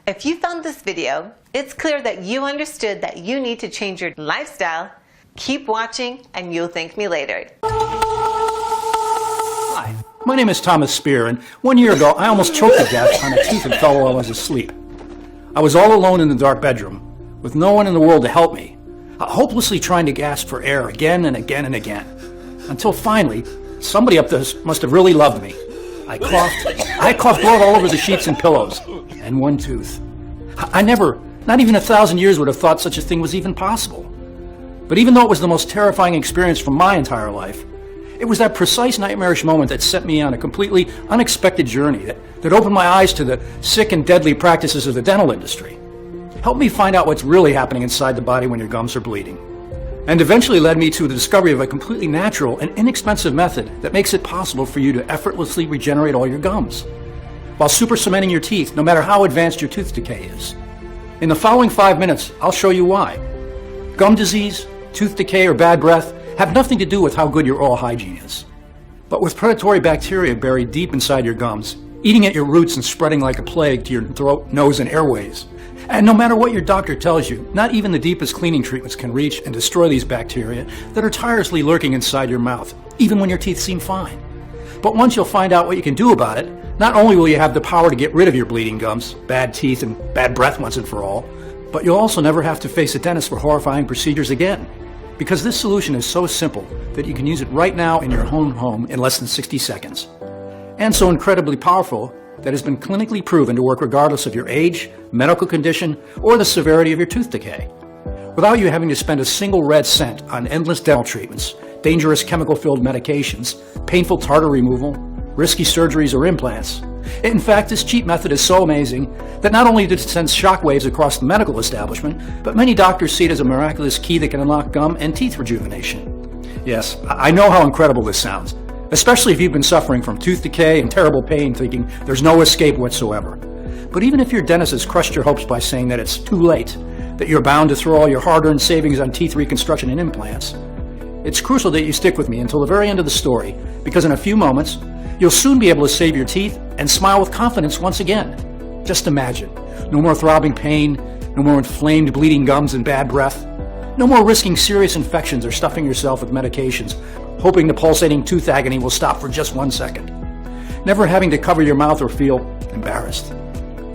If you found this video, it's clear that you understood that you need to change your lifestyle. Keep watching and you'll thank me later. Hi, my name is Thomas Spear, and 1 year ago I almost choked to death on a tooth that fell while I was asleep. I was all alone in the dark bedroom, with no one in the world to help me, hopelessly trying to gasp for air again and again and again, until finally, somebody up there must have really loved me. I coughed blood all over the sheets and pillows, and one tooth. I never, not even 1,000 years, would have thought such a thing was even possible. But even though it was the most terrifying experience from my entire life, it was that precise nightmarish moment that set me on a completely unexpected journey that opened my eyes to the sick and deadly practices of the dental industry. Helped me find out what's really happening inside the body when your gums are bleeding. And eventually led me to the discovery of a completely natural and inexpensive method that makes it possible for you to effortlessly regenerate all your gums, while super cementing your teeth no matter how advanced your tooth decay is. In the following 5 minutes, I'll show you why. Gum disease, tooth decay, or bad breath have nothing to do with how good your oral hygiene is, but with predatory bacteria buried deep inside your gums, eating at your roots and spreading like a plague to your throat, nose, and airways. And no matter what your doctor tells you, not even the deepest cleaning treatments can reach and destroy these bacteria that are tirelessly lurking inside your mouth, even when your teeth seem fine. But once you'll find out what you can do about it, not only will you have the power to get rid of your bleeding gums, bad teeth, and bad breath once and for all, but you'll also never have to face a dentist for horrifying procedures again. Because this solution is so simple that you can use it right now in your own home in less than 60 seconds. And so incredibly powerful that has been clinically proven to work regardless of your age, medical condition, or the severity of your tooth decay, without you having to spend a single red cent on endless dental treatments, dangerous chemical-filled medications, painful tartar removal, risky surgeries, or implants. In fact, this cheap method is so amazing that not only does it send shockwaves across the medical establishment, but many doctors see it as a miraculous key that can unlock gum and teeth rejuvenation. Yes, I know how incredible this sounds, especially if you've been suffering from tooth decay and terrible pain thinking there's no escape whatsoever. But even if your dentist has crushed your hopes by saying that it's too late, that you're bound to throw all your hard-earned savings on teeth reconstruction and implants, it's crucial that you stick with me until the very end of the story, because in a few moments, you'll soon be able to save your teeth and smile with confidence once again. Just imagine, no more throbbing pain, no more inflamed bleeding gums and bad breath, no more risking serious infections or stuffing yourself with medications, hoping the pulsating tooth agony will stop for just 1 second. Never having to cover your mouth or feel embarrassed.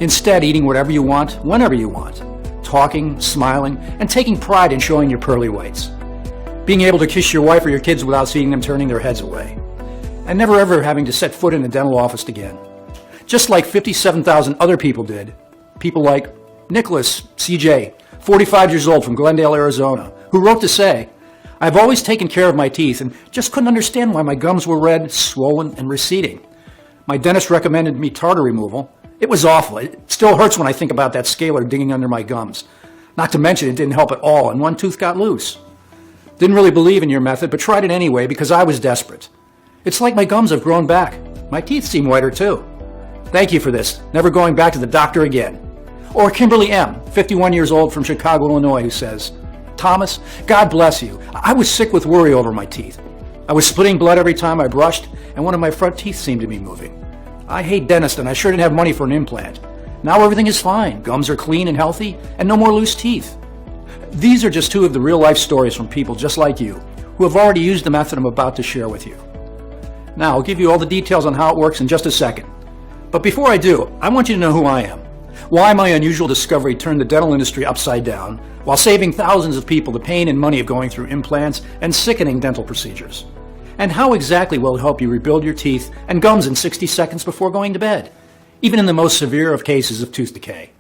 Instead, eating whatever you want, whenever you want. Talking, smiling, and taking pride in showing your pearly whites. Being able to kiss your wife or your kids without seeing them turning their heads away. And never ever having to set foot in a dental office again. Just like 57,000 other people did. People like Nicholas C.J., 45 years old from Glendale, Arizona, who wrote to say, "I've always taken care of my teeth and just couldn't understand why my gums were red, swollen, and receding. My dentist recommended me tartar removal. It was awful. It still hurts when I think about that scaler digging under my gums. Not to mention it didn't help at all, and one tooth got loose. Didn't really believe in your method, but tried it anyway because I was desperate. It's like my gums have grown back. My teeth seem whiter too. Thank you for this. Never going back to the doctor again." Or Kimberly M., 51 years old from Chicago, Illinois, who says, "Thomas, God bless you. I was sick with worry over my teeth. I was splitting blood every time I brushed, and one of my front teeth seemed to be moving. I hate dentists, and I sure didn't have money for an implant. Now everything is fine. Gums are clean and healthy, and no more loose teeth." These are just two of the real-life stories from people just like you, who have already used the method I'm about to share with you. Now, I'll give you all the details on how it works in just a second. But before I do, I want you to know who I am. Why my unusual discovery turned the dental industry upside down, while saving thousands of people the pain and money of going through implants and sickening dental procedures. And how exactly will it help you rebuild your teeth and gums in 60 seconds before going to bed, even in the most severe of cases of tooth decay.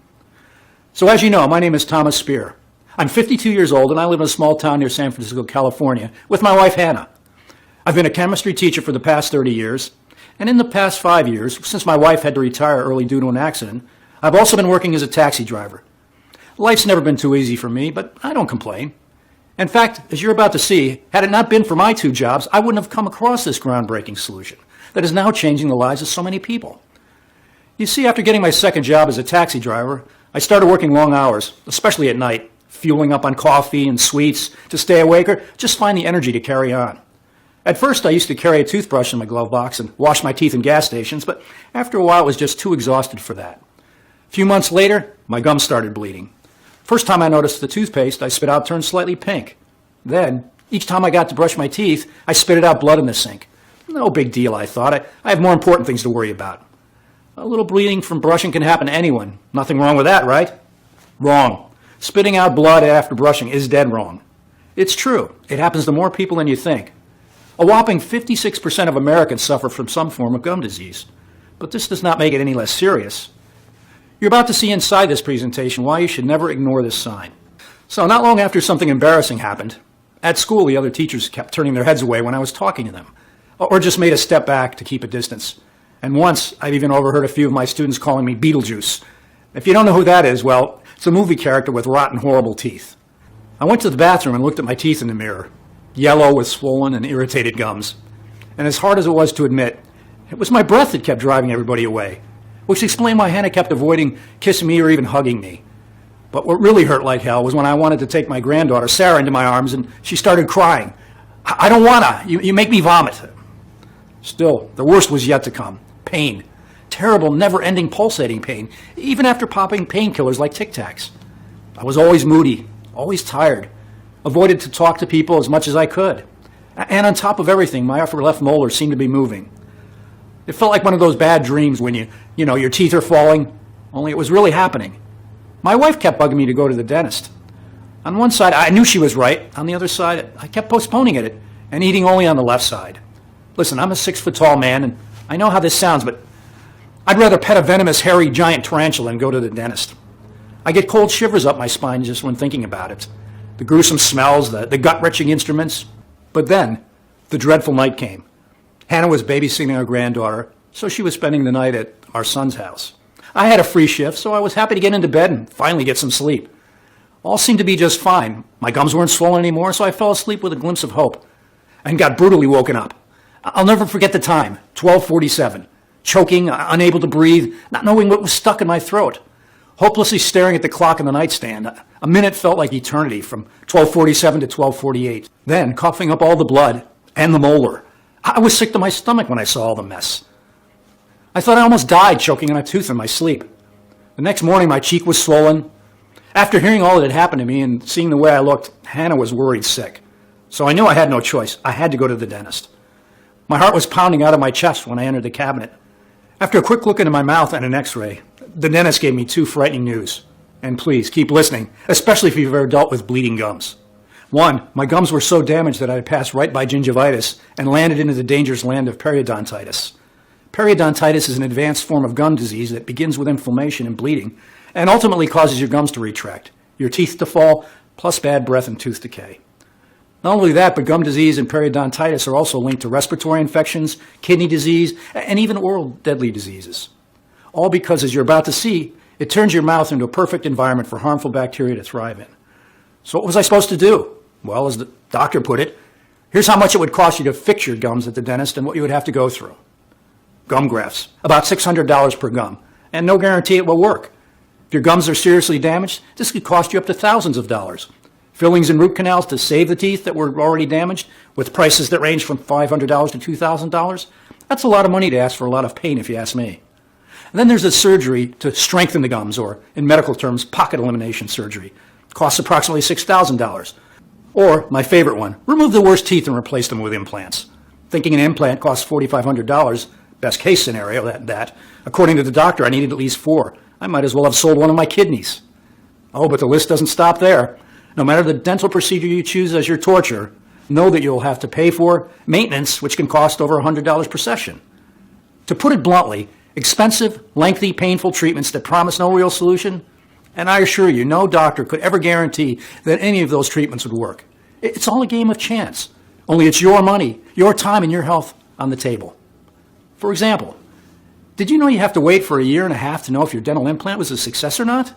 So as you know, my name is Thomas Spear. I'm 52 years old and I live in a small town near San Francisco, California, with my wife Hannah. I've been a chemistry teacher for the past 30 years, and in the past 5 years, since my wife had to retire early due to an accident, I've also been working as a taxi driver. Life's never been too easy for me, but I don't complain. In fact, as you're about to see, had it not been for my 2 jobs, I wouldn't have come across this groundbreaking solution that is now changing the lives of so many people. You see, after getting my second job as a taxi driver, I started working long hours, especially at night, fueling up on coffee and sweets to stay awake or just find the energy to carry on. At first, I used to carry a toothbrush in my glove box and wash my teeth in gas stations, but after a while, I was just too exhausted for that. A few months later, My gums started bleeding. First time I noticed the toothpaste I spit out turned slightly pink. Then, each time I got to brush my teeth, I spitted out blood in the sink. No big deal, I thought. I have more important things to worry about. A little bleeding from brushing can happen to anyone. Nothing wrong with that, right? Wrong. Spitting out blood after brushing is dead wrong. It's true. It happens to more people than you think. A whopping 56% of Americans suffer from some form of gum disease. But this does not make it any less serious. You're about to see inside this presentation why you should never ignore this sign. So not long after something embarrassing happened, at school the other teachers kept turning their heads away when I was talking to them, or just made a step back to keep a distance. And once, I've even overheard a few of my students calling me Beetlejuice. If you don't know who that is, well, it's a movie character with rotten, horrible teeth. I went to the bathroom and looked at my teeth in the mirror, yellow with swollen and irritated gums. And as hard as it was to admit, it was my breath that kept driving everybody away, which explained why Hannah kept avoiding kissing me or even hugging me. But what really hurt like hell was when I wanted to take my granddaughter, Sarah, into my arms and she started crying. I don't wanna. You make me vomit. Still, the worst was yet to come. Pain. Terrible, never-ending pulsating pain, even after popping painkillers like Tic Tacs. I was always moody, always tired, avoided to talk to people as much as I could. And on top of everything, my upper left molar seemed to be moving. It felt like one of those bad dreams when your teeth are falling, only it was really happening. My wife kept bugging me to go to the dentist. On one side, I knew she was right. On the other side, I kept postponing it and eating only on the left side. Listen, I'm a 6-foot-tall man, and I know how this sounds, but I'd rather pet a venomous, hairy, giant tarantula than go to the dentist. I get cold shivers up my spine just when thinking about it. The gruesome smells, the gut-wrenching instruments. But then, the dreadful night came. Hannah was babysitting our granddaughter, so she was spending the night at our son's house. I had a free shift, so I was happy to get into bed and finally get some sleep. All seemed to be just fine. My gums weren't swollen anymore, so I fell asleep with a glimpse of hope and got brutally woken up. I'll never forget the time, 12:47. Choking, unable to breathe, not knowing what was stuck in my throat. Hopelessly staring at the clock on the nightstand. A minute felt like eternity, from 12:47 to 12:48. Then, coughing up all the blood and the molar. I was sick to my stomach when I saw all the mess. I thought I almost died choking on a tooth in my sleep. The next morning, my cheek was swollen. After hearing all that had happened to me and seeing the way I looked, Hannah was worried sick. So I knew I had no choice. I had to go to the dentist. My heart was pounding out of my chest when I entered the cabinet. After a quick look into my mouth and an x-ray, the dentist gave me 2 frightening news. And please, keep listening, especially if you've ever dealt with bleeding gums. 1, my gums were so damaged that I had passed right by gingivitis and landed into the dangerous land of periodontitis. Periodontitis is an advanced form of gum disease that begins with inflammation and bleeding and ultimately causes your gums to retract, your teeth to fall, plus bad breath and tooth decay. Not only that, but gum disease and periodontitis are also linked to respiratory infections, kidney disease, and even oral deadly diseases. All because, as you're about to see, it turns your mouth into a perfect environment for harmful bacteria to thrive in. So what was I supposed to do? Well, as the doctor put it, here's how much it would cost you to fix your gums at the dentist and what you would have to go through. Gum grafts, about $600 per gum, and no guarantee it will work. If your gums are seriously damaged, this could cost you up to thousands of dollars. Fillings and root canals to save the teeth that were already damaged, with prices that range from $500 to $2,000. That's a lot of money to ask for a lot of pain, if you ask me. And then there's a surgery to strengthen the gums, or in medical terms, pocket elimination surgery. It costs approximately $6,000. Or, my favorite one, remove the worst teeth and replace them with implants. Thinking an implant costs $4,500, best case scenario, that. According to the doctor, I needed at least 4. I might as well have sold one of my kidneys. Oh, but the list doesn't stop there. No matter the dental procedure you choose as your torture, know that you'll have to pay for maintenance, which can cost over $100 per session. To put it bluntly, expensive, lengthy, painful treatments that promise no real solution, and I assure you, no doctor could ever guarantee that any of those treatments would work. It's all a game of chance. Only it's your money, your time, and your health on the table. For example, did you know you have to wait for 1.5 years to know if your dental implant was a success or not?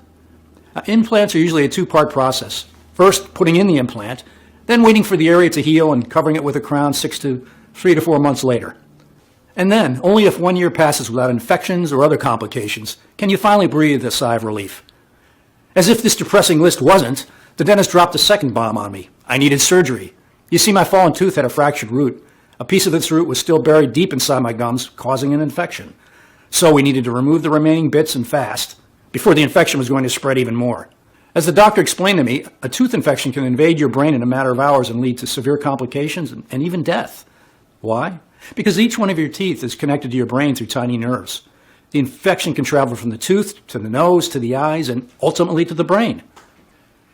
Implants are usually a 2-part process. First, putting in the implant, then waiting for the area to heal and covering it with a crown 3 to 4 months later. And then, only if 1 year passes without infections or other complications, can you finally breathe a sigh of relief. As if this depressing list wasn't, the dentist dropped a second bomb on me. I needed surgery. You see, my fallen tooth had a fractured root. A piece of this root was still buried deep inside my gums, causing an infection. So we needed to remove the remaining bits and fast. before the infection was going to spread even more. As the doctor explained to me, a tooth infection can invade your brain in a matter of hours and lead to severe complications and even death. Why? Because each one of your teeth is connected to your brain through tiny nerves. The infection can travel from the tooth to the nose to the eyes and ultimately to the brain.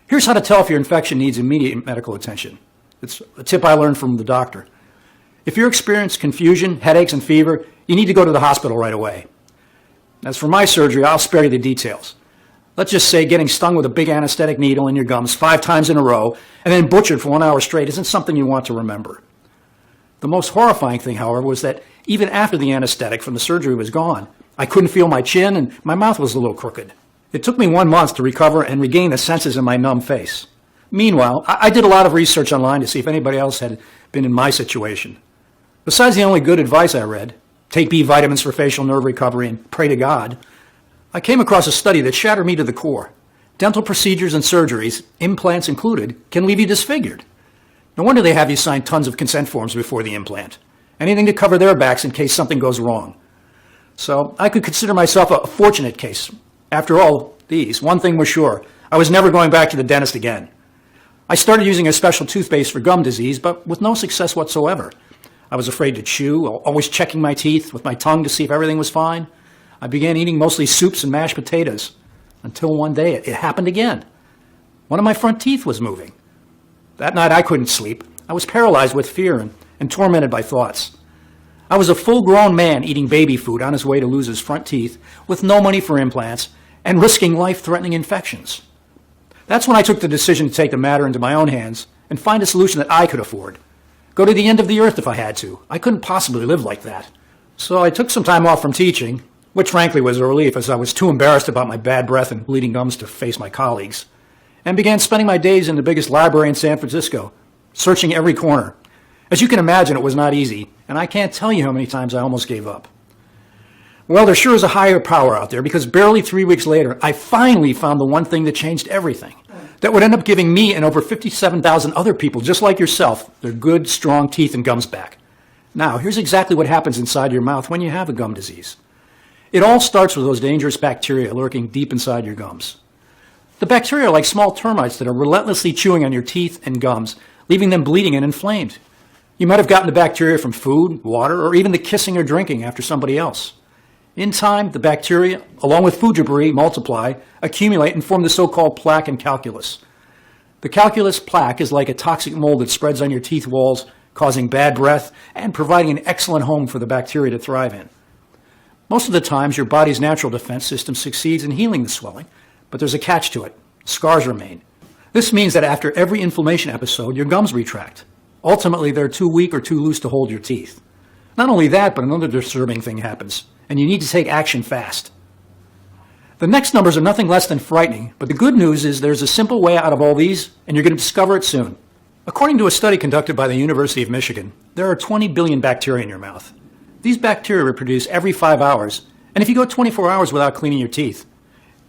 Here's how to tell if your infection needs immediate medical attention. It's a tip I learned from the doctor. If you experience confusion, headaches, and fever, you need to go to the hospital right away. As for my surgery, I'll spare you the details. Let's just say getting stung with a big anesthetic needle in your gums 5 times in a row and then butchered for 1 hour straight isn't something you want to remember. The most horrifying thing, however, was that even after the anesthetic from the surgery was gone, I couldn't feel my chin and my mouth was a little crooked. It took me 1 month to recover and regain the senses in my numb face. Meanwhile, I did a lot of research online to see if anybody else had been in my situation. Besides the only good advice I read, take B vitamins for facial nerve recovery and pray to God, I came across a study that shattered me to the core. Dental procedures and surgeries, implants included, can leave you disfigured. No wonder they have you sign tons of consent forms before the implant. Anything to cover their backs in case something goes wrong. So I could consider myself a fortunate case. After all these, one thing was sure. I was never going back to the dentist again. I started using a special toothpaste for gum disease, but with no success whatsoever. I was afraid to chew, always checking my teeth with my tongue to see if everything was fine. I began eating mostly soups and mashed potatoes, until one day it happened again. One of my front teeth was moving. That night I couldn't sleep. I was paralyzed with fear and tormented by thoughts. I was a full-grown man eating baby food on his way to lose his front teeth with no money for implants and risking life-threatening infections. That's when I took the decision to take the matter into my own hands and find a solution that I could afford. Go to the end of the earth if I had to. I couldn't possibly live like that. So I took some time off from teaching, which frankly was a relief as I was too embarrassed about my bad breath and bleeding gums to face my colleagues, and began spending my days in the biggest library in San Francisco, searching every corner. As you can imagine, it was not easy, and I can't tell you how many times I almost gave up. Well, there sure is a higher power out there, because barely 3 weeks later, I finally found the one thing that changed everything, that would end up giving me and over 57,000 other people just like yourself their good, strong teeth and gums back. Now, here's exactly what happens inside your mouth when you have a gum disease. It all starts with those dangerous bacteria lurking deep inside your gums. The bacteria are like small termites that are relentlessly chewing on your teeth and gums, leaving them bleeding and inflamed. You might have gotten the bacteria from food, water, or even the kissing or drinking after somebody else. In time, the bacteria, along with food debris, multiply, accumulate, and form the so-called plaque and calculus. The calculus plaque is like a toxic mold that spreads on your teeth walls, causing bad breath and providing an excellent home for the bacteria to thrive in. Most of the times, your body's natural defense system succeeds in healing the swelling, but there's a catch to it. Scars remain. This means that after every inflammation episode, your gums retract. Ultimately, they're too weak or too loose to hold your teeth. Not only that, but another disturbing thing happens, and you need to take action fast. The next numbers are nothing less than frightening, but the good news is there's a simple way out of all these, and you're going to discover it soon. According to a study conducted by the University of Michigan, there are 20 billion bacteria in your mouth. These bacteria reproduce every 5 hours, and if you go 24 hours without cleaning your teeth,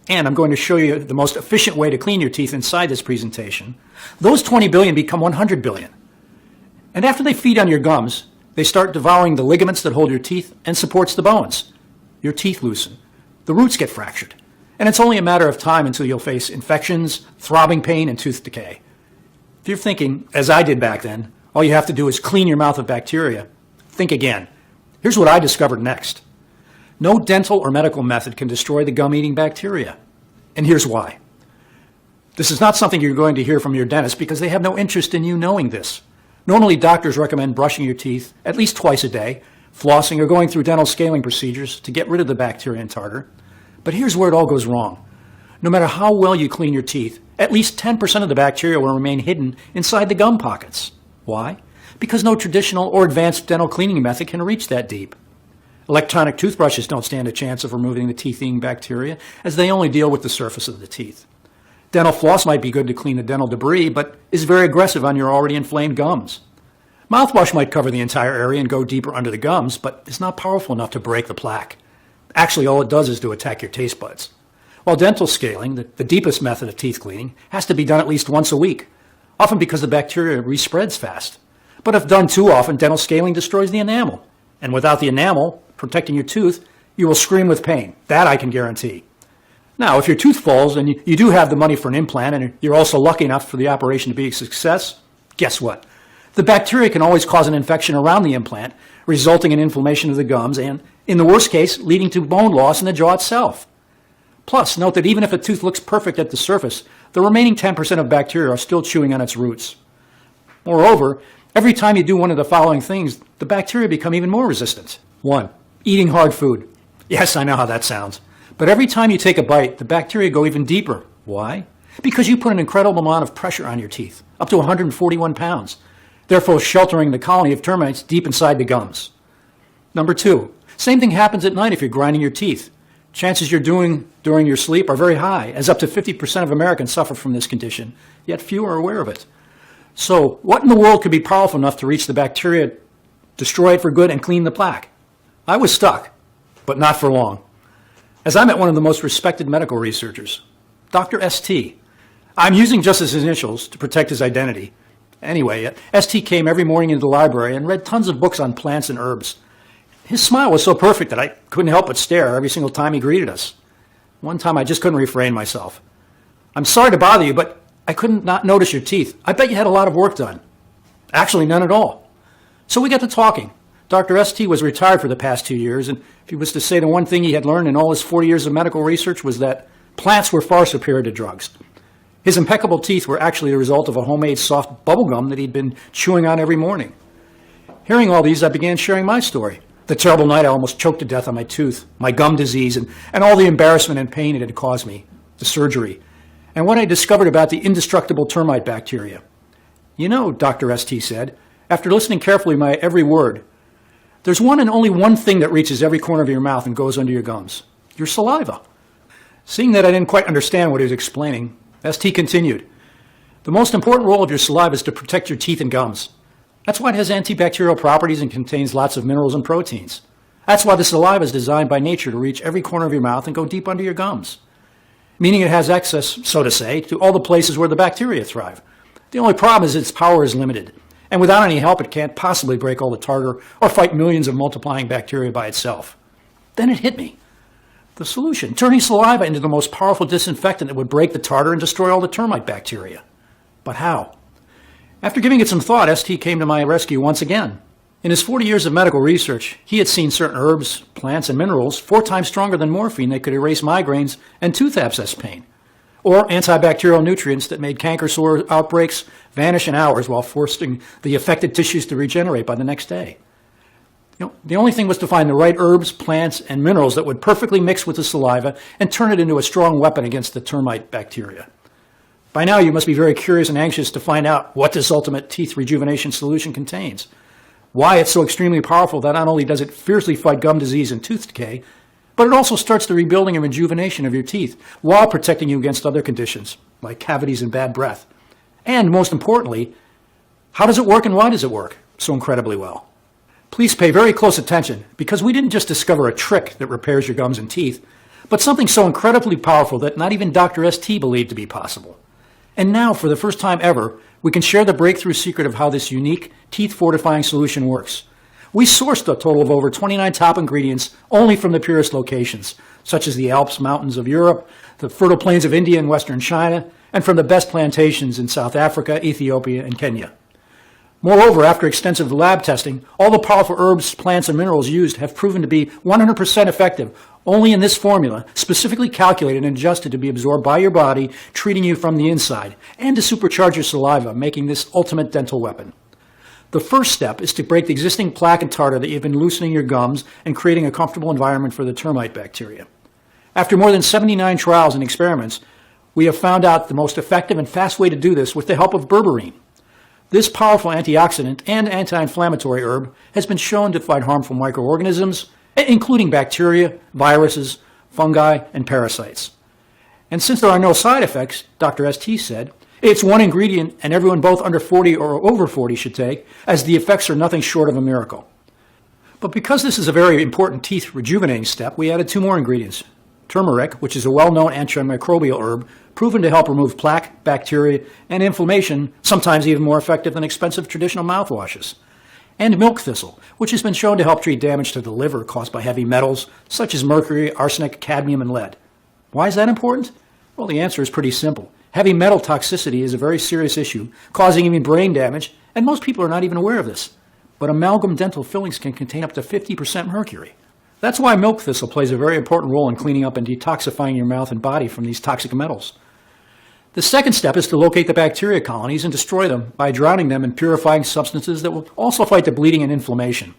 and I'm going to show you the most efficient way to clean your teeth inside this presentation, those 20 billion become 100 billion. And after they feed on your gums, they start devouring the ligaments that hold your teeth and supports the bones. Your teeth loosen. The roots get fractured. And it's only a matter of time until you'll face infections, throbbing pain, and tooth decay. If you're thinking, as I did back then, all you have to do is clean your mouth of bacteria, think again. Here's what I discovered next. No dental or medical method can destroy the gum-eating bacteria. And here's why. This is not something you're going to hear from your dentist because they have no interest in you knowing this. Normally, doctors recommend brushing your teeth at least twice a day, flossing, or going through dental scaling procedures to get rid of the bacteria and tartar. But here's where it all goes wrong. No matter how well you clean your teeth, at least 10% of the bacteria will remain hidden inside the gum pockets. Why? Because no traditional or advanced dental cleaning method can reach that deep. Electronic toothbrushes don't stand a chance of removing the teeth-eating bacteria, as they only deal with the surface of the teeth. Dental floss might be good to clean the dental debris, but is very aggressive on your already inflamed gums. Mouthwash might cover the entire area and go deeper under the gums, but is not powerful enough to break the plaque. Actually, all it does is to attack your taste buds. While dental scaling, the deepest method of teeth cleaning, has to be done at least once a week, often because the bacteria respreads fast. But if done too often, dental scaling destroys the enamel. And without the enamel protecting your tooth, you will scream with pain. That I can guarantee. Now, if your tooth falls and you do have the money for an implant and you're also lucky enough for the operation to be a success, guess what? The bacteria can always cause an infection around the implant, resulting in inflammation of the gums and, in the worst case, leading to bone loss in the jaw itself. Plus, note that even if a tooth looks perfect at the surface, the remaining 10% of bacteria are still chewing on its roots. Moreover, every time you do one of the following things, the bacteria become even more resistant. 1. Eating hard food. Yes, I know how that sounds. But every time you take a bite, the bacteria go even deeper. Why? Because you put an incredible amount of pressure on your teeth, up to 141 pounds, therefore sheltering the colony of termites deep inside the gums. Number 2. Same thing happens at night if you're grinding your teeth. Chances you're doing during your sleep are very high, as up to 50% of Americans suffer from this condition, yet few are aware of it. So, what in the world could be powerful enough to reach the bacteria, destroy it for good, and clean the plaque? I was stuck, but not for long. As I met one of the most respected medical researchers, Dr. St. I'm using just his initials to protect his identity. Anyway, St. came every morning into the library and read tons of books on plants and herbs. His smile was so perfect that I couldn't help but stare every single time he greeted us. One time I just couldn't refrain myself. I'm sorry to bother you, but I couldn't not notice your teeth. I bet you had a lot of work done. Actually, none at all. So we got to talking. Dr. St. was retired for the past 2 years, and if he was to say the one thing he had learned in all his 40 years of medical research was that plants were far superior to drugs. His impeccable teeth were actually the result of a homemade soft bubble gum that he'd been chewing on every morning. Hearing all these, I began sharing my story. The terrible night I almost choked to death on my tooth, my gum disease, and all the embarrassment and pain it had caused me, the surgery, and what I discovered about the indestructible termite bacteria. You know, Dr. St. said, after listening carefully to my every word, there's one and only one thing that reaches every corner of your mouth and goes under your gums, your saliva. Seeing that I didn't quite understand what he was explaining, St. continued, the most important role of your saliva is to protect your teeth and gums. That's why it has antibacterial properties and contains lots of minerals and proteins. That's why the saliva is designed by nature to reach every corner of your mouth and go deep under your gums, meaning it has access, so to say, to all the places where the bacteria thrive. The only problem is its power is limited, and without any help it can't possibly break all the tartar or fight millions of multiplying bacteria by itself. Then it hit me. The solution, turning saliva into the most powerful disinfectant that would break the tartar and destroy all the termite bacteria. But how? After giving it some thought, St. came to my rescue once again. In his 40 years of medical research, he had seen certain herbs, plants, and minerals 4 times stronger than morphine that could erase migraines and tooth abscess pain, or antibacterial nutrients that made canker sore outbreaks vanish in hours while forcing the affected tissues to regenerate by the next day. The only thing was to find the right herbs, plants, and minerals that would perfectly mix with the saliva and turn it into a strong weapon against the termite bacteria. By now, you must be very curious and anxious to find out what this ultimate teeth rejuvenation solution contains, why it's so extremely powerful that not only does it fiercely fight gum disease and tooth decay, but it also starts the rebuilding and rejuvenation of your teeth while protecting you against other conditions, like cavities and bad breath. And most importantly, how does it work and why does it work so incredibly well? Please pay very close attention, because we didn't just discover a trick that repairs your gums and teeth, but something so incredibly powerful that not even Dr. St. believed to be possible. And now, for the first time ever, we can share the breakthrough secret of how this unique, teeth-fortifying solution works. We sourced a total of over 29 top ingredients only from the purest locations, such as the Alps mountains of Europe, the fertile plains of India and western China, and from the best plantations in South Africa, Ethiopia, and Kenya. Moreover, after extensive lab testing, all the powerful herbs, plants, and minerals used have proven to be 100% effective only in this formula, specifically calculated and adjusted to be absorbed by your body, treating you from the inside, and to supercharge your saliva, making this ultimate dental weapon. The first step is to break the existing plaque and tartar that you've been loosening your gums and creating a comfortable environment for the termite bacteria. After more than 79 trials and experiments, we have found out the most effective and fast way to do this with the help of berberine. This powerful antioxidant and anti-inflammatory herb has been shown to fight harmful microorganisms, including bacteria, viruses, fungi, and parasites. And since there are no side effects, Dr. St. said, it's one ingredient and everyone both under 40 or over 40 should take, as the effects are nothing short of a miracle. But because this is a very important teeth rejuvenating step, we added 2 more ingredients. Turmeric, which is a well-known antimicrobial herb, proven to help remove plaque, bacteria, and inflammation, sometimes even more effective than expensive traditional mouthwashes. And milk thistle, which has been shown to help treat damage to the liver caused by heavy metals, such as mercury, arsenic, cadmium, and lead. Why is that important? Well, the answer is pretty simple. Heavy metal toxicity is a very serious issue, causing even brain damage, and most people are not even aware of this. But amalgam dental fillings can contain up to 50% mercury. That's why milk thistle plays a very important role in cleaning up and detoxifying your mouth and body from these toxic metals. The second step is to locate the bacteria colonies and destroy them by drowning them in purifying substances that will also fight the bleeding and inflammation.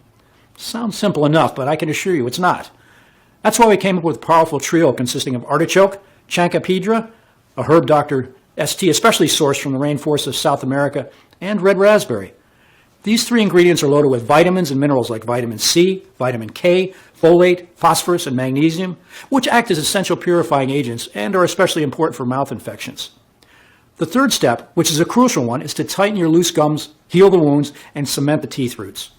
Sounds simple enough, but I can assure you it's not. That's why we came up with a powerful trio consisting of artichoke, chancapedra, a herb Dr. ST especially sourced from the rainforests of South America, and red raspberry. These three ingredients are loaded with vitamins and minerals like vitamin C, vitamin K, folate, phosphorus, and magnesium, which act as essential purifying agents and are especially important for mouth infections. The third step, which is a crucial one, is to tighten your loose gums, heal the wounds, and cement the teeth roots.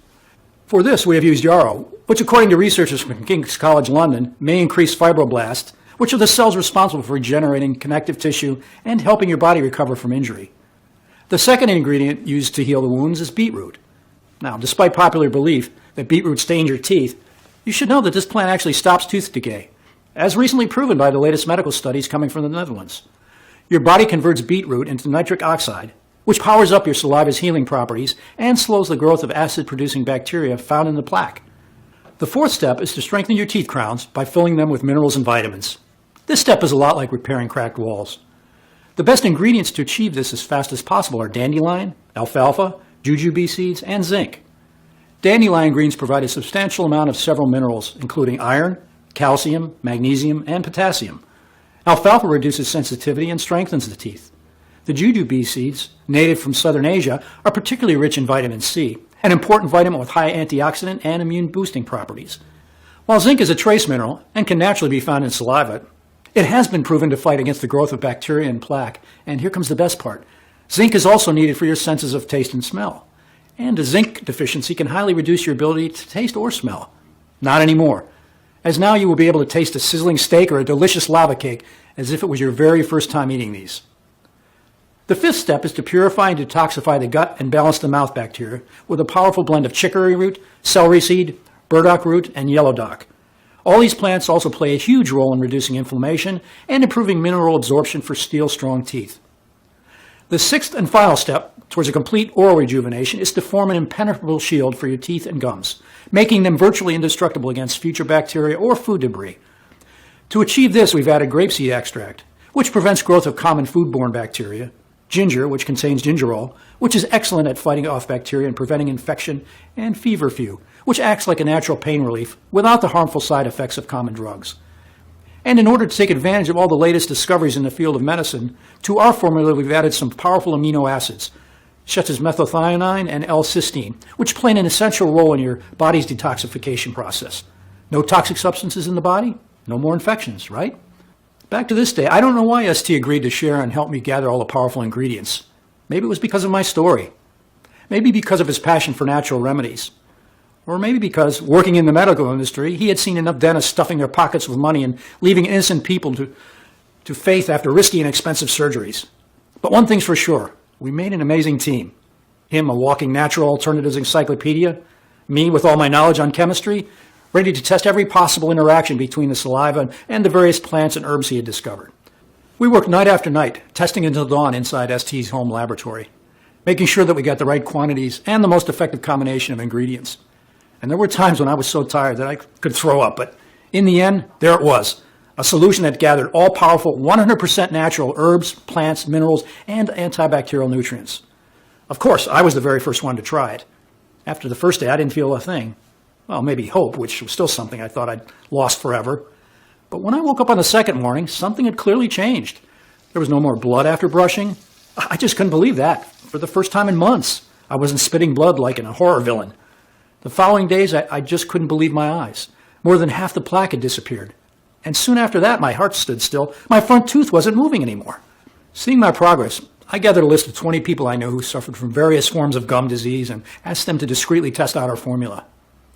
For this, we have used yarrow, which according to researchers from King's College London may increase fibroblasts, which are the cells responsible for regenerating connective tissue and helping your body recover from injury. The second ingredient used to heal the wounds is beetroot. Now, despite popular belief that beetroot stains your teeth, you should know that this plant actually stops tooth decay, as recently proven by the latest medical studies coming from the Netherlands. Your body converts beetroot into nitric oxide, which powers up your saliva's healing properties and slows the growth of acid-producing bacteria found in the plaque. The fourth step is to strengthen your teeth crowns by filling them with minerals and vitamins. This step is a lot like repairing cracked walls. The best ingredients to achieve this as fast as possible are dandelion, alfalfa, jujube seeds, and zinc. Dandelion greens provide a substantial amount of several minerals, including iron, calcium, magnesium, and potassium. Alfalfa reduces sensitivity and strengthens the teeth. The jujube seeds, native from southern Asia, are particularly rich in vitamin C, an important vitamin with high antioxidant and immune-boosting properties. While zinc is a trace mineral and can naturally be found in saliva, it has been proven to fight against the growth of bacteria and plaque. And here comes the best part. Zinc is also needed for your senses of taste and smell. And a zinc deficiency can highly reduce your ability to taste or smell. Not anymore, as now you will be able to taste a sizzling steak or a delicious lava cake as if it was your very first time eating these. The fifth step is to purify and detoxify the gut and balance the mouth bacteria with a powerful blend of chicory root, celery seed, burdock root, and yellow dock. All these plants also play a huge role in reducing inflammation and improving mineral absorption for steel-strong teeth. The sixth and final step towards a complete oral rejuvenation is to form an impenetrable shield for your teeth and gums, making them virtually indestructible against future bacteria or food debris. To achieve this, we've added grapeseed extract, which prevents growth of common foodborne bacteria, ginger, which contains gingerol, which is excellent at fighting off bacteria and preventing infection, and feverfew, which acts like a natural pain relief without the harmful side effects of common drugs. And in order to take advantage of all the latest discoveries in the field of medicine, to our formula we've added some powerful amino acids, such as methylthionine and L-cysteine, which play an essential role in your body's detoxification process. No toxic substances in the body, no more infections, right? Back to this day, I don't know why ST agreed to share and help me gather all the powerful ingredients. Maybe it was because of my story. Maybe because of his passion for natural remedies. Or maybe because, working in the medical industry, he had seen enough dentists stuffing their pockets with money and leaving innocent people to faith after risky and expensive surgeries. But one thing's for sure, we made an amazing team. Him, a walking natural alternatives encyclopedia, me with all my knowledge on chemistry, ready to test every possible interaction between the saliva and the various plants and herbs he had discovered. We worked night after night, testing until dawn inside ST's home laboratory, making sure that we got the right quantities and the most effective combination of ingredients. And there were times when I was so tired that I could throw up, but in the end, there it was, a solution that gathered all-powerful, 100% natural herbs, plants, minerals, and antibacterial nutrients. Of course, I was the very first one to try it. After the first day, I didn't feel a thing. Well, maybe hope, which was still something I thought I'd lost forever. But when I woke up on the second morning, something had clearly changed. There was no more blood after brushing. I just couldn't believe that. For the first time in months, I wasn't spitting blood like in a horror villain. The following days, I just couldn't believe my eyes. More than half the plaque had disappeared. And soon after that, my heart stood still. My front tooth wasn't moving anymore. Seeing my progress, I gathered a list of 20 people I knew who suffered from various forms of gum disease and asked them to discreetly test out our formula.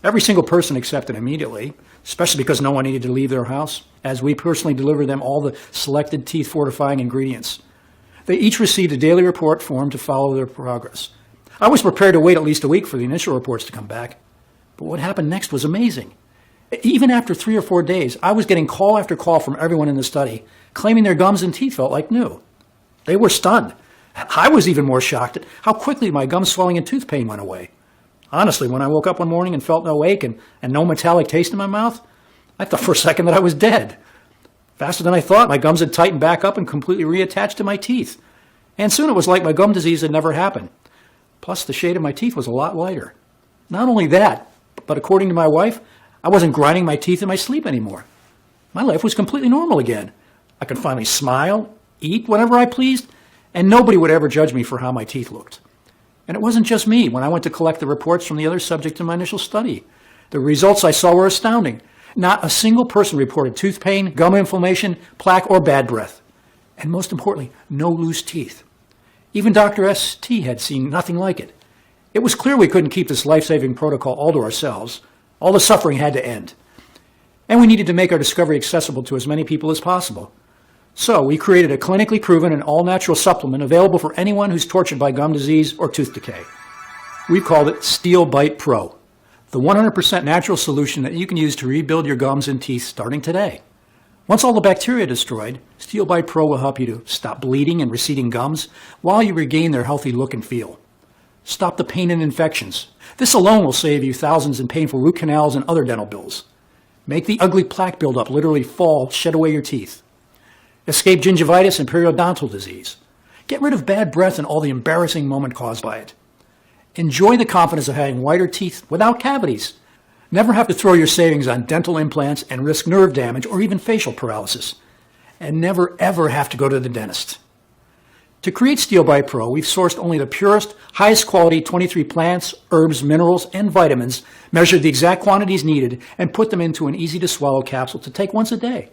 Every single person accepted immediately, especially because no one needed to leave their house, as we personally delivered them all the selected teeth-fortifying ingredients. They each received a daily report form to follow their progress. I was prepared to wait at least a week for the initial reports to come back. But what happened next was amazing. Even after 3 or 4 days, I was getting call after call from everyone in the study, claiming their gums and teeth felt like new. They were stunned. I was even more shocked at how quickly my gum swelling and tooth pain went away. Honestly, when I woke up one morning and felt no ache and no metallic taste in my mouth, I thought for a second that I was dead. Faster than I thought, my gums had tightened back up and completely reattached to my teeth. And soon it was like my gum disease had never happened. Plus, the shade of my teeth was a lot lighter. Not only that, but according to my wife, I wasn't grinding my teeth in my sleep anymore. My life was completely normal again. I could finally smile, eat whenever I pleased, and nobody would ever judge me for how my teeth looked. And it wasn't just me when I went to collect the reports from the other subjects in my initial study. The results I saw were astounding. Not a single person reported tooth pain, gum inflammation, plaque, or bad breath. And most importantly, no loose teeth. Even Dr. St. had seen nothing like it. It was clear we couldn't keep this life-saving protocol all to ourselves. All the suffering had to end. And we needed to make our discovery accessible to as many people as possible. So we created a clinically proven and all-natural supplement available for anyone who's tortured by gum disease or tooth decay. We called it Steel Bite Pro, the 100% natural solution that you can use to rebuild your gums and teeth starting today. Once all the bacteria are destroyed, Steel Bite Pro will help you to stop bleeding and receding gums while you regain their healthy look and feel. Stop the pain and infections. This alone will save you thousands in painful root canals and other dental bills. Make the ugly plaque buildup literally fall, shed away your teeth. Escape gingivitis and periodontal disease. Get rid of bad breath and all the embarrassing moment caused by it. Enjoy the confidence of having whiter teeth without cavities. Never have to throw your savings on dental implants and risk nerve damage or even facial paralysis. And never ever have to go to the dentist. To create Steel Bite Pro, we've sourced only the purest, highest quality 23 plants, herbs, minerals, and vitamins, measured the exact quantities needed, and put them into an easy-to-swallow capsule to take once a day.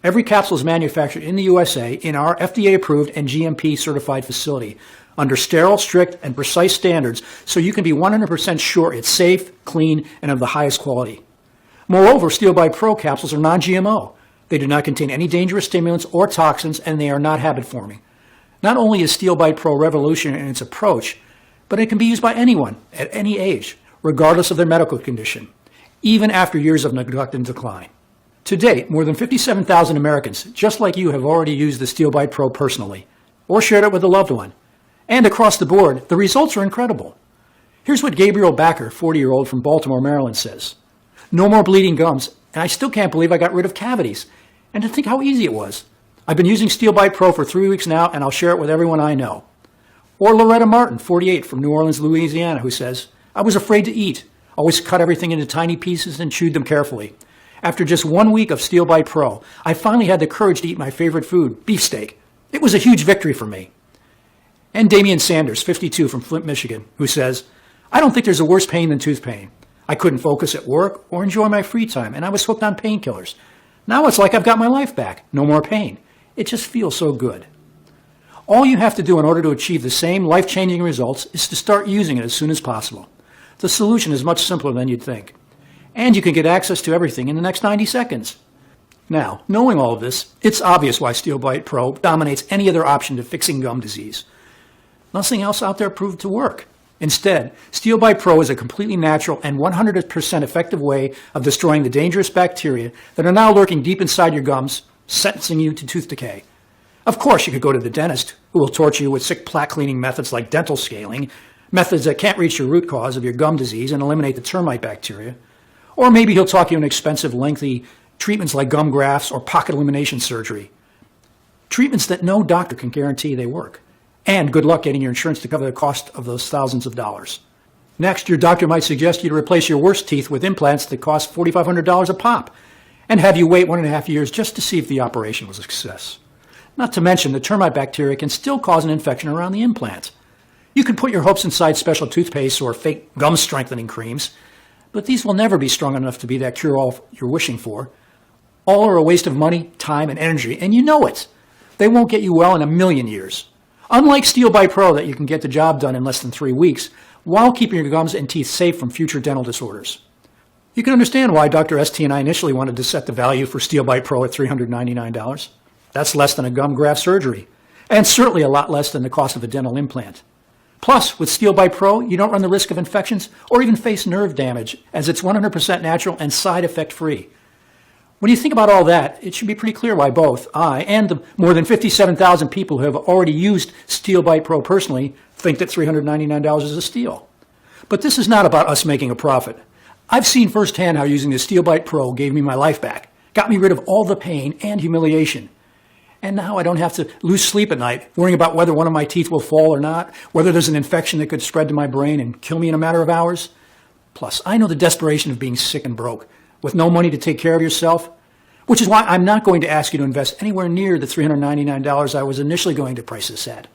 Every capsule is manufactured in the USA in our FDA-approved and GMP-certified facility under sterile, strict, and precise standards, so you can be 100% sure it's safe, clean, and of the highest quality. Moreover, Steel Bite Pro capsules are non-GMO. They do not contain any dangerous stimulants or toxins, and they are not habit-forming. Not only is Steel Bite Pro revolutionary in its approach, but it can be used by anyone at any age, regardless of their medical condition, even after years of neglect and decline. To date, more than 57,000 Americans, just like you, have already used the Steel Bite Pro personally, or shared it with a loved one. And across the board, the results are incredible. Here's what Gabriel Backer, 40-year-old from Baltimore, Maryland, says. No more bleeding gums, and I still can't believe I got rid of cavities. And to think how easy it was. I've been using Steel Bite Pro for 3 weeks now, and I'll share it with everyone I know. Or Loretta Martin, 48, from New Orleans, Louisiana, who says, I was afraid to eat, always cut everything into tiny pieces and chewed them carefully. After just 1 week of Steel Bite Pro, I finally had the courage to eat my favorite food, beefsteak. It was a huge victory for me. And Damian Sanders, 52, from Flint, Michigan, who says, I don't think there's a worse pain than tooth pain. I couldn't focus at work or enjoy my free time, and I was hooked on painkillers. Now it's like I've got my life back. No more pain. It just feels so good. All you have to do in order to achieve the same life-changing results is to start using it as soon as possible. The solution is much simpler than you'd think. And you can get access to everything in the next 90 seconds. Now, knowing all of this, it's obvious why Steel Bite Pro dominates any other option to fixing gum disease. Nothing else out there proved to work. Instead, Steel Bite Pro is a completely natural and 100% effective way of destroying the dangerous bacteria that are now lurking deep inside your gums, sentencing you to tooth decay. Of course, you could go to the dentist, who will torture you with sick plaque cleaning methods like dental scaling, methods that can't reach the root cause of your gum disease and eliminate the termite bacteria. Or maybe he'll talk you into expensive, lengthy treatments like gum grafts or pocket elimination surgery. Treatments that no doctor can guarantee they work. And good luck getting your insurance to cover the cost of those thousands of dollars. Next, your doctor might suggest you to replace your worst teeth with implants that cost $4,500 a pop, and have you wait 1.5 years just to see if the operation was a success. Not to mention, the termite bacteria can still cause an infection around the implant. You can put your hopes inside special toothpaste or fake gum strengthening creams, but these will never be strong enough to be that cure-all you're wishing for. All are a waste of money, time, and energy, and you know it. They won't get you well in 1,000,000 years. Unlike Steel Bite Pro that you can get the job done in less than 3 weeks, while keeping your gums and teeth safe from future dental disorders. You can understand why Dr. St. and I initially wanted to set the value for Steel Bite Pro at $399. That's less than a gum graft surgery, and certainly a lot less than the cost of a dental implant. Plus, with Steel Bite Pro, you don't run the risk of infections or even face nerve damage, as it's 100% natural and side effect free. When you think about all that, it should be pretty clear why both I and the more than 57,000 people who have already used Steel Bite Pro personally think that $399 is a steal. But this is not about us making a profit. I've seen firsthand how using the Steel Bite Pro gave me my life back, got me rid of all the pain and humiliation. And now I don't have to lose sleep at night, worrying about whether one of my teeth will fall or not, whether there's an infection that could spread to my brain and kill me in a matter of hours. Plus, I know the desperation of being sick and broke, with no money to take care of yourself, which is why I'm not going to ask you to invest anywhere near the $399 I was initially going to price this at,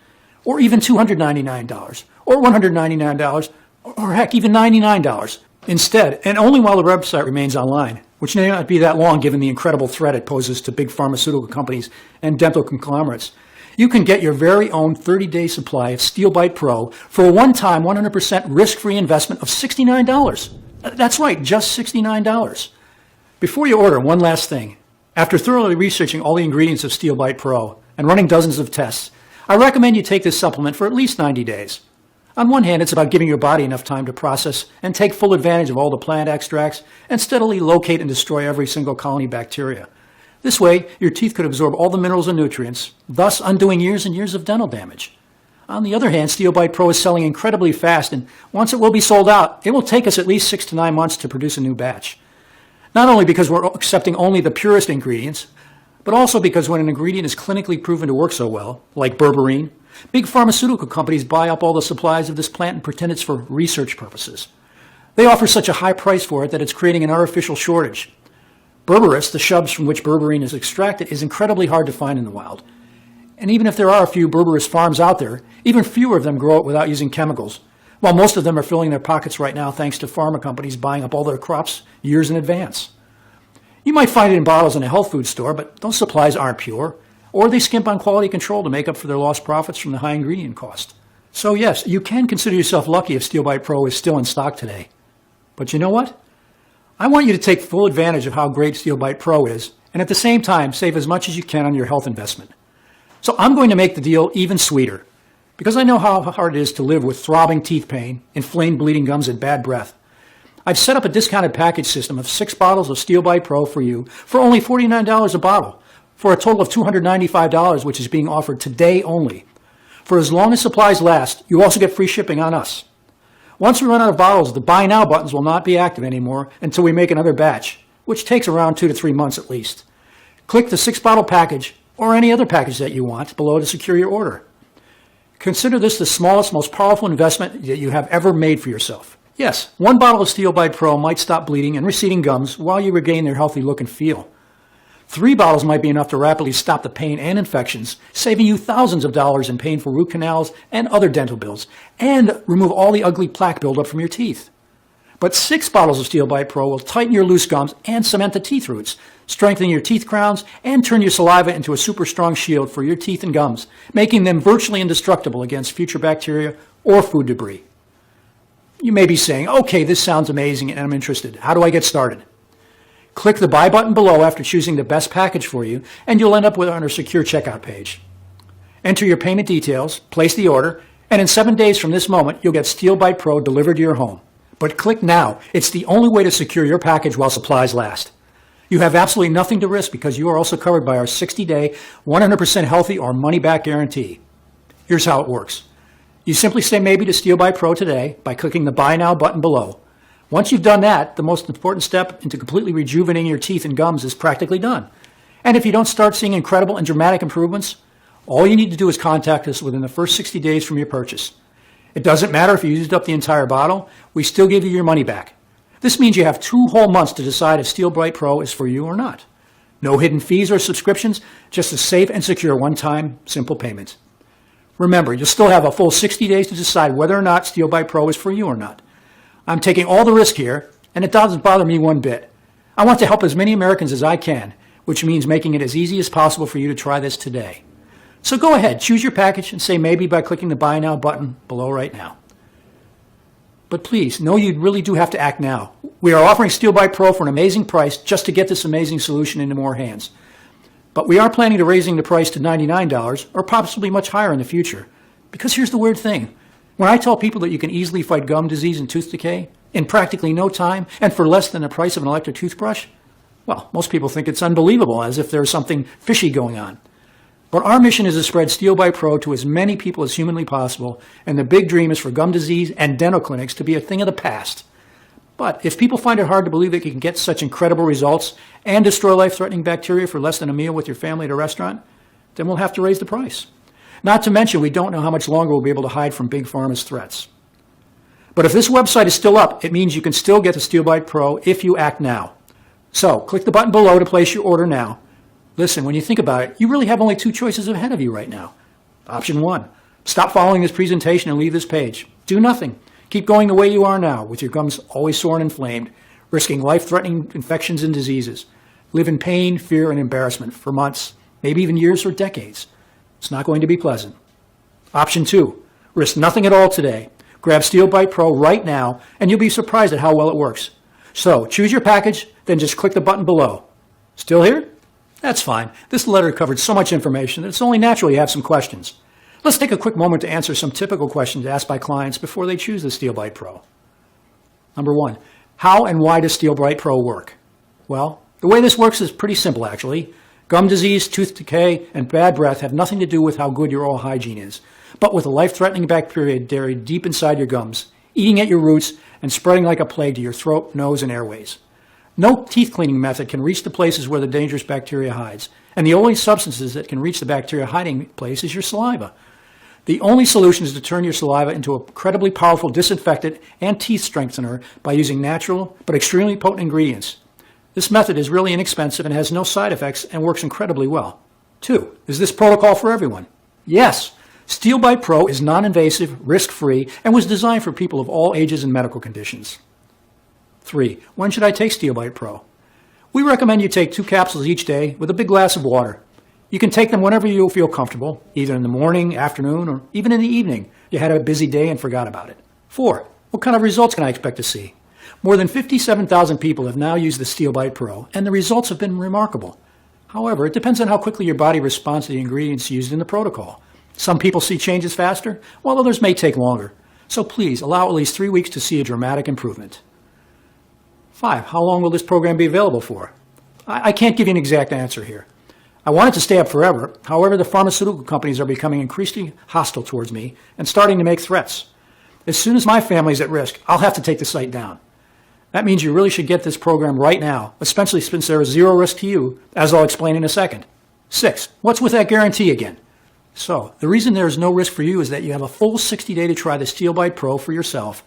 or even $299, or $199, or heck, even $99. Instead, and only while the website remains online, which may not be that long given the incredible threat it poses to big pharmaceutical companies and dental conglomerates, you can get your very own 30-day supply of Steel Bite Pro for a one-time 100% risk-free investment of $69. That's right, just $69. Before you order, one last thing. After thoroughly researching all the ingredients of Steel Bite Pro and running dozens of tests, I recommend you take this supplement for at least 90 days. On one hand, it's about giving your body enough time to process and take full advantage of all the plant extracts and steadily locate and destroy every single colony of bacteria. This way, your teeth could absorb all the minerals and nutrients, thus undoing years and years of dental damage. On the other hand, Steel Bite Pro is selling incredibly fast, and once it will be sold out, it will take us at least 6 to 9 months to produce a new batch. Not only because we're accepting only the purest ingredients, but also because when an ingredient is clinically proven to work so well, like berberine, big pharmaceutical companies buy up all the supplies of this plant and pretend it's for research purposes. They offer such a high price for it that it's creating an artificial shortage. Berberis, the shrubs from which berberine is extracted, is incredibly hard to find in the wild. And even if there are a few berberis farms out there, even fewer of them grow it without using chemicals, while most of them are filling their pockets right now thanks to pharma companies buying up all their crops years in advance. You might find it in bottles in a health food store, but those supplies aren't pure, or they skimp on quality control to make up for their lost profits from the high ingredient cost. So yes, you can consider yourself lucky if Steel Bite Pro is still in stock today. But you know what? I want you to take full advantage of how great Steel Bite Pro is, and at the same time save as much as you can on your health investment. So I'm going to make the deal even sweeter, because I know how hard it is to live with throbbing teeth pain, inflamed bleeding gums, and bad breath. I've set up a discounted package system of 6 bottles of Steel Bite Pro for you for only $49 a bottle, for a total of $295, which is being offered today only. For as long as supplies last, you also get free shipping on us. Once we run out of bottles, the Buy Now buttons will not be active anymore until we make another batch, which takes around 2 to 3 months at least. Click the 6-bottle package or any other package that you want below to secure your order. Consider this the smallest, most powerful investment that you have ever made for yourself. Yes, 1 bottle of Steel Bite Pro might stop bleeding and receding gums while you regain their healthy look and feel. 3 bottles might be enough to rapidly stop the pain and infections, saving you thousands of dollars in painful root canals and other dental bills, and remove all the ugly plaque buildup from your teeth. But 6 bottles of Steel Bite Pro will tighten your loose gums and cement the teeth roots, strengthen your teeth crowns, and turn your saliva into a super strong shield for your teeth and gums, making them virtually indestructible against future bacteria or food debris. You may be saying, okay, this sounds amazing and I'm interested. How do I get started? Click the Buy button below after choosing the best package for you, and you'll end up with on our secure checkout page. Enter your payment details, place the order, and in 7 days from this moment, you'll get Steel Bite Pro delivered to your home. But click now. It's the only way to secure your package while supplies last. You have absolutely nothing to risk because you are also covered by our 60-day, 100% healthy or money-back guarantee. Here's how it works. You simply say maybe to Steel Bite Pro today by clicking the Buy Now button below. Once you've done that, the most important step into completely rejuvenating your teeth and gums is practically done. And if you don't start seeing incredible and dramatic improvements, all you need to do is contact us within the first 60 days from your purchase. It doesn't matter if you used up the entire bottle, we still give you your money back. This means you have 2 whole months to decide if Steel Bite Pro is for you or not. No hidden fees or subscriptions, just a safe and secure one-time, simple payment. Remember, you'll still have a full 60 days to decide whether or not Steel Bite Pro is for you or not. I'm taking all the risk here, and it doesn't bother me one bit. I want to help as many Americans as I can, which means making it as easy as possible for you to try this today. So go ahead, choose your package and say maybe by clicking the Buy Now button below right now. But please, know you really do have to act now. We are offering Steel Bite Pro for an amazing price just to get this amazing solution into more hands. But we are planning to raising the price to $99 or possibly much higher in the future. Because here's the weird thing. When I tell people that you can easily fight gum disease and tooth decay in practically no time and for less than the price of an electric toothbrush, well, most people think it's unbelievable, as if there's something fishy going on. But our mission is to spread Steel by Pro to as many people as humanly possible, and the big dream is for gum disease and dental clinics to be a thing of the past. But if people find it hard to believe that you can get such incredible results and destroy life-threatening bacteria for less than a meal with your family at a restaurant, then we'll have to raise the price. Not to mention, we don't know how much longer we'll be able to hide from Big Pharma's threats. But if this website is still up, it means you can still get the Steel by Pro if you act now. So, click the button below to place your order now. Listen, when you think about it, you really have only two choices ahead of you right now. Option 1, stop following this presentation and leave this page. Do nothing. Keep going the way you are now, with your gums always sore and inflamed, risking life-threatening infections and diseases. Live in pain, fear, and embarrassment for months, maybe even years or decades. It's not going to be pleasant. Option 2, risk nothing at all today. Grab Steel by Pro right now, and you'll be surprised at how well it works. So, choose your package, then just click the button below. Still here? That's fine. This letter covered so much information that it's only natural you have some questions. Let's take a quick moment to answer some typical questions asked by clients before they choose the Steel by Pro. Number 1, how and why does Steel by Pro work? Well, the way this works is pretty simple, actually. Gum disease, tooth decay, and bad breath have nothing to do with how good your oral hygiene is, but with a life-threatening bacteria buried deep inside your gums, eating at your roots and spreading like a plague to your throat, nose, and airways. No teeth cleaning method can reach the places where the dangerous bacteria hides, and the only substances that can reach the bacteria hiding place is your saliva. The only solution is to turn your saliva into an incredibly powerful disinfectant and teeth strengthener by using natural but extremely potent ingredients. This method is really inexpensive and has no side effects and works incredibly well. 2, is this protocol for everyone? Yes. Steel by Pro is non-invasive, risk-free, and was designed for people of all ages and medical conditions. 3, when should I take Steel by Pro? We recommend you take 2 capsules each day with a big glass of water. You can take them whenever you feel comfortable, either in the morning, afternoon, or even in the evening. You had a busy day and forgot about it. 4, what kind of results can I expect to see? More than 57,000 people have now used the Steel by Pro, and the results have been remarkable. However, it depends on how quickly your body responds to the ingredients used in the protocol. Some people see changes faster, while others may take longer. So please, allow at least 3 weeks to see a dramatic improvement. 5, how long will this program be available for? I can't give you an exact answer here. I want it to stay up forever. However, the pharmaceutical companies are becoming increasingly hostile towards me and starting to make threats. As soon as my family is at risk, I'll have to take the site down. That means you really should get this program right now, especially since there is zero risk to you, as I'll explain in a second. 6, what's with that guarantee again? So, the reason there is no risk for you is that you have a full 60-day to try the Steel by Pro for yourself.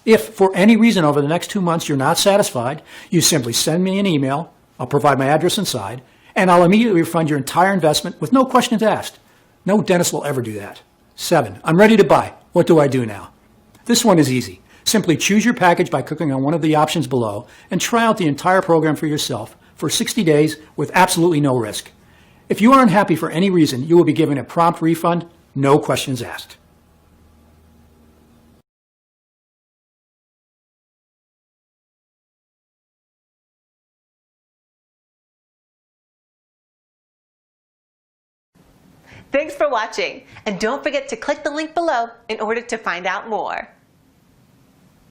If, for any reason over the next 2 months you're not satisfied, you simply send me an email, I'll provide my address inside, and I'll immediately refund your entire investment with no questions asked. No dentist will ever do that. 7, I'm ready to buy. What do I do now? This one is easy. Simply choose your package by clicking on one of the options below and try out the entire program for yourself for 60 days with absolutely no risk. If you are unhappy for any reason, you will be given a prompt refund, no questions asked. Thanks for watching, and don't forget to click the link below in order to find out more.